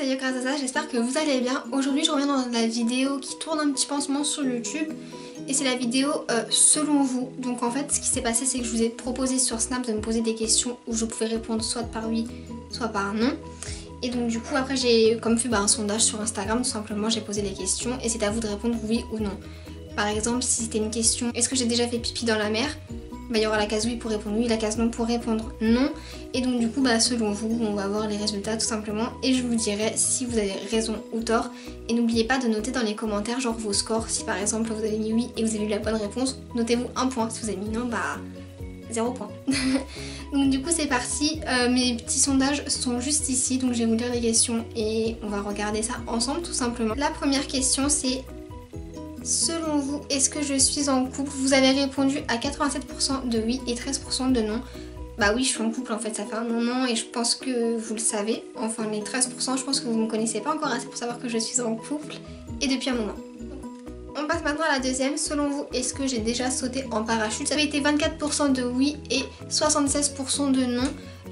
salut, grâce à ça, j'espère que vous allez bien. Aujourd'hui je reviens dans la vidéo qui tourne un petit peu en ce moment sur YouTube. Et c'est la vidéo selon vous. Donc en fait ce qui s'est passé c'est que je vous ai proposé sur Snap de me poser des questions où je pouvais répondre soit par oui, soit par non. Et donc du coup après j'ai comme fait un sondage sur Instagram, tout simplement j'ai posé des questions et c'est à vous de répondre oui ou non. Par exemple si c'était une question, est-ce que j'ai déjà fait pipi dans la mer? Il y aura la case oui pour répondre oui, la case non pour répondre non. Et donc du coup selon vous on va voir les résultats tout simplement et je vous dirai si vous avez raison ou tort. Et n'oubliez pas de noter dans les commentaires genre vos scores. Si par exemple vous avez mis oui et vous avez eu la bonne réponse, notez-vous 1 point. Si vous avez mis non, 0 point. Donc du coup c'est parti, mes petits sondages sont juste ici, donc je vais vous lire les questions et on va regarder ça ensemble tout simplement. La première question c'est: selon vous, est-ce que je suis en couple? Vous avez répondu à 87% de oui et 13% de non. Bah oui, je suis en couple en fait, ça fait un moment et je pense que vous le savez. Enfin les 13%, je pense que vous ne me connaissez pas encore assez pour savoir que je suis en couple et depuis un moment. On passe maintenant à la deuxième. Selon vous, est-ce que j'ai déjà sauté en parachute? Ça avait été 24% de oui et 76% de non.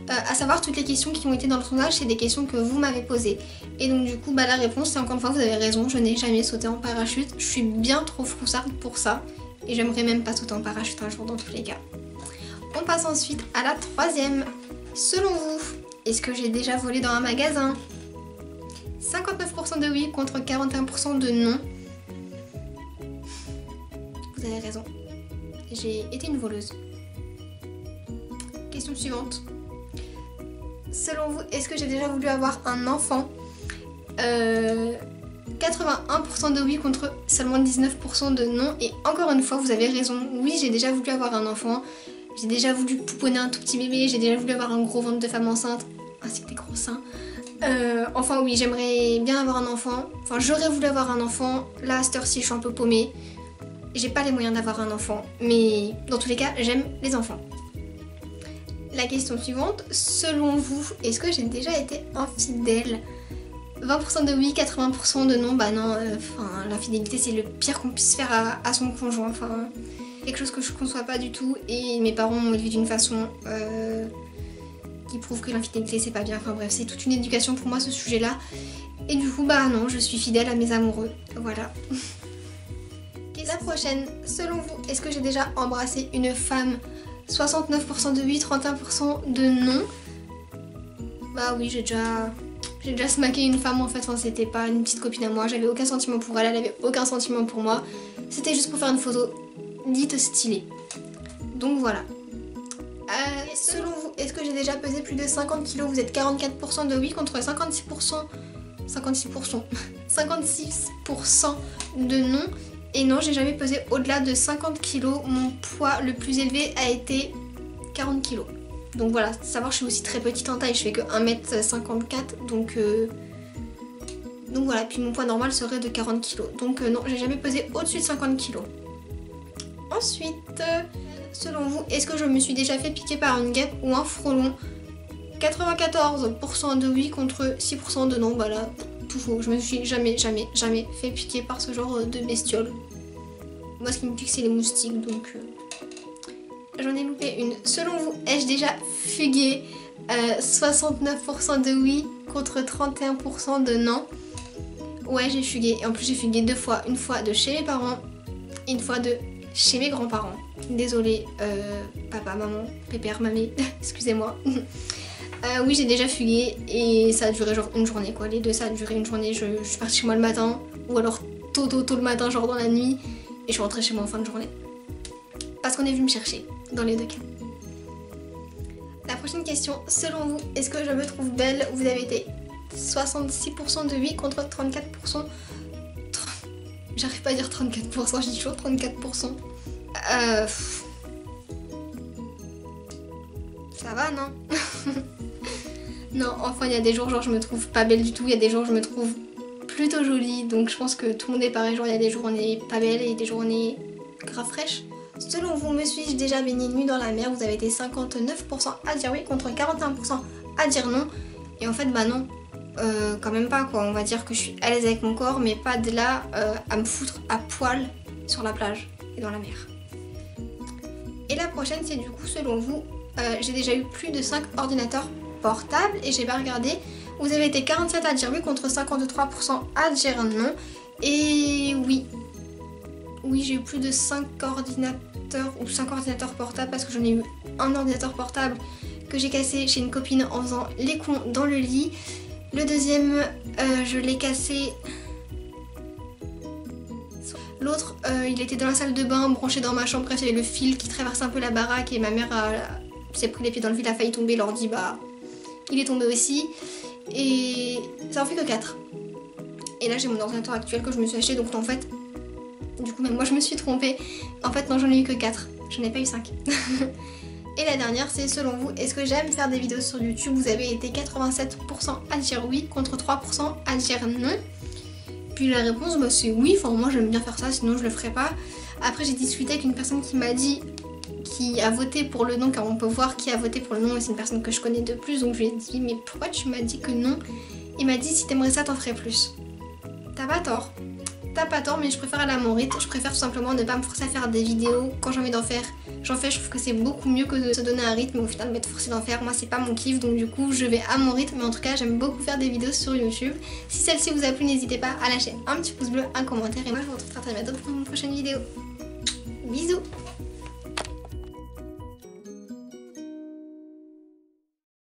À savoir, toutes les questions qui ont été dans le sondage, c'est des questions que vous m'avez posées. Et donc du coup, la réponse, c'est encore une fois, vous avez raison, je n'ai jamais sauté en parachute. Je suis bien trop froussarde pour ça. Et j'aimerais même pas sauter en parachute un jour dans tous les cas. On passe ensuite à la troisième. Selon vous, est-ce que j'ai déjà volé dans un magasin? 59% de oui contre 41% de non. Vous avez raison. J'ai été une voleuse. Question suivante. Selon vous, est-ce que j'ai déjà voulu avoir un enfant? 81% de oui contre seulement 19% de non. Et encore une fois, vous avez raison. Oui, j'ai déjà voulu avoir un enfant. J'ai déjà voulu pouponner un tout petit bébé. J'ai déjà voulu avoir un gros ventre de femme enceinte. Ainsi que des gros seins. Enfin oui, j'aimerais bien avoir un enfant. Enfin, j'aurais voulu avoir un enfant. Là, à cette heure-ci, je suis un peu paumée. J'ai pas les moyens d'avoir un enfant. Mais dans tous les cas, j'aime les enfants. La question suivante, selon vous, est-ce que j'ai déjà été infidèle? 20% de oui, 80% de non. Bah non, l'infidélité c'est le pire qu'on puisse faire à son conjoint. Enfin, quelque chose que je conçois pas du tout. Et mes parents m'ont élevé d'une façon qui prouve que l'infidélité c'est pas bien. Enfin bref, c'est toute une éducation pour moi ce sujet-là. Et du coup, non, je suis fidèle à mes amoureux. Voilà. La prochaine, selon vous, est-ce que j'ai déjà embrassé une femme? 69% de oui, 31% de non. Bah oui, j'ai déjà smacké une femme en fait, c'était pas une petite copine à moi, j'avais aucun sentiment pour elle, elle avait aucun sentiment pour moi. C'était juste pour faire une photo dite stylée. Donc voilà. Selon vous, est-ce que j'ai déjà pesé plus de 50 kg? Vous êtes 44% de oui contre 56% de non. Et non, j'ai jamais pesé au-delà de 50 kg. Mon poids le plus élevé a été 40 kg. Donc voilà, savoir, je suis aussi très petite en taille, je fais que 1m54. Donc voilà, puis mon poids normal serait de 40 kg. Donc non, j'ai jamais pesé au-dessus de 50 kg. Ensuite, selon vous, est-ce que je me suis déjà fait piquer par une guêpe ou un frelon? 94% de oui contre 6% de non. Bah là, tout faux, je me suis jamais fait piquer par ce genre de bestiole. Moi ce qui me pique c'est les moustiques, donc j'en ai loupé une. Selon vous, ai-je déjà fugué? 69% de oui contre 31% de non. Ouais, j'ai fugué, et en plus j'ai fugué 2 fois. Une fois de chez mes parents et une fois de chez mes grands-parents. Désolée, papa, maman, pépère, mamie, excusez-moi. Oui, j'ai déjà fugué et ça a duré genre une journée quoi. Les deux ça a duré une journée. Je suis partie chez moi le matin ou alors tôt le matin, genre dans la nuit, et je suis rentrée chez moi en fin de journée. Parce qu'on est venu me chercher dans les deux cas. La prochaine question, selon vous, est-ce que je me trouve belle? Vous avez été 66% de oui contre 34%. J'arrive pas à dire 34%, je dis toujours 34%. Ça va, non? Non, enfin il y a des jours genre je me trouve pas belle du tout, il y a des jours je me trouve plutôt jolie, donc je pense que tout le monde est pareil, genre il y a des jours on est pas belle et des jours on est grave fraîche. Selon vous, me suis-je déjà baignée nue dans la mer? Vous avez été 59% à dire oui contre 41% à dire non. Et en fait non, quand même pas quoi, on va dire que je suis à l'aise avec mon corps, mais pas de là à me foutre à poil sur la plage et dans la mer. Et la prochaine c'est du coup, selon vous, j'ai déjà eu plus de 5 ordinateurs portable et j'ai pas regardé. Vous avez été 47 à dire oui contre 53% à dire non. Et oui, j'ai eu plus de 5 ordinateurs ou 5 ordinateurs portables parce que j'en ai eu un ordinateur portable que j'ai cassé chez une copine en faisant les cons dans le lit. Le deuxième, je l'ai cassé. L'autre, il était dans la salle de bain, branché dans ma chambre. Bref, il y avait le fil qui traverse un peu la baraque et ma mère s'est pris les pieds dans le fil, a failli tomber. L'ordi, bah, il est tombé aussi. Et ça en fait que 4. Et là, j'ai mon ordinateur actuel que je me suis acheté. Donc en fait, du coup, même moi, je me suis trompée. En fait, non, j'en ai eu que 4. J'en ai pas eu 5. Et la dernière, c'est selon vous, est-ce que j'aime faire des vidéos sur YouTube? Vous avez été 87% à dire oui contre 3% à dire non. Puis la réponse, bah, c'est oui. Enfin, moi, j'aime bien faire ça, sinon je le ferais pas. Après, j'ai discuté avec une personne qui m'a dit, qui a voté pour le non, car on peut voir qui a voté pour le non, et c'est une personne que je connais de plus. Donc je lui ai dit, mais pourquoi tu m'as dit que non? Il m'a dit, si t'aimerais ça, t'en ferais plus. T'as pas tort. T'as pas tort, mais je préfère aller à mon rythme. Je préfère tout simplement ne pas me forcer à faire des vidéos. Quand j'ai envie d'en faire, j'en fais. Je trouve que c'est beaucoup mieux que de se donner un rythme. Au final, m'être forcé d'en faire, moi c'est pas mon kiff. Donc du coup, je vais à mon rythme. Mais en tout cas, j'aime beaucoup faire des vidéos sur YouTube. Si celle-ci vous a plu, n'hésitez pas à lâcher un petit pouce bleu, un commentaire. Et moi, je vous retrouve très bientôt pour une prochaine vidéo. Bisous.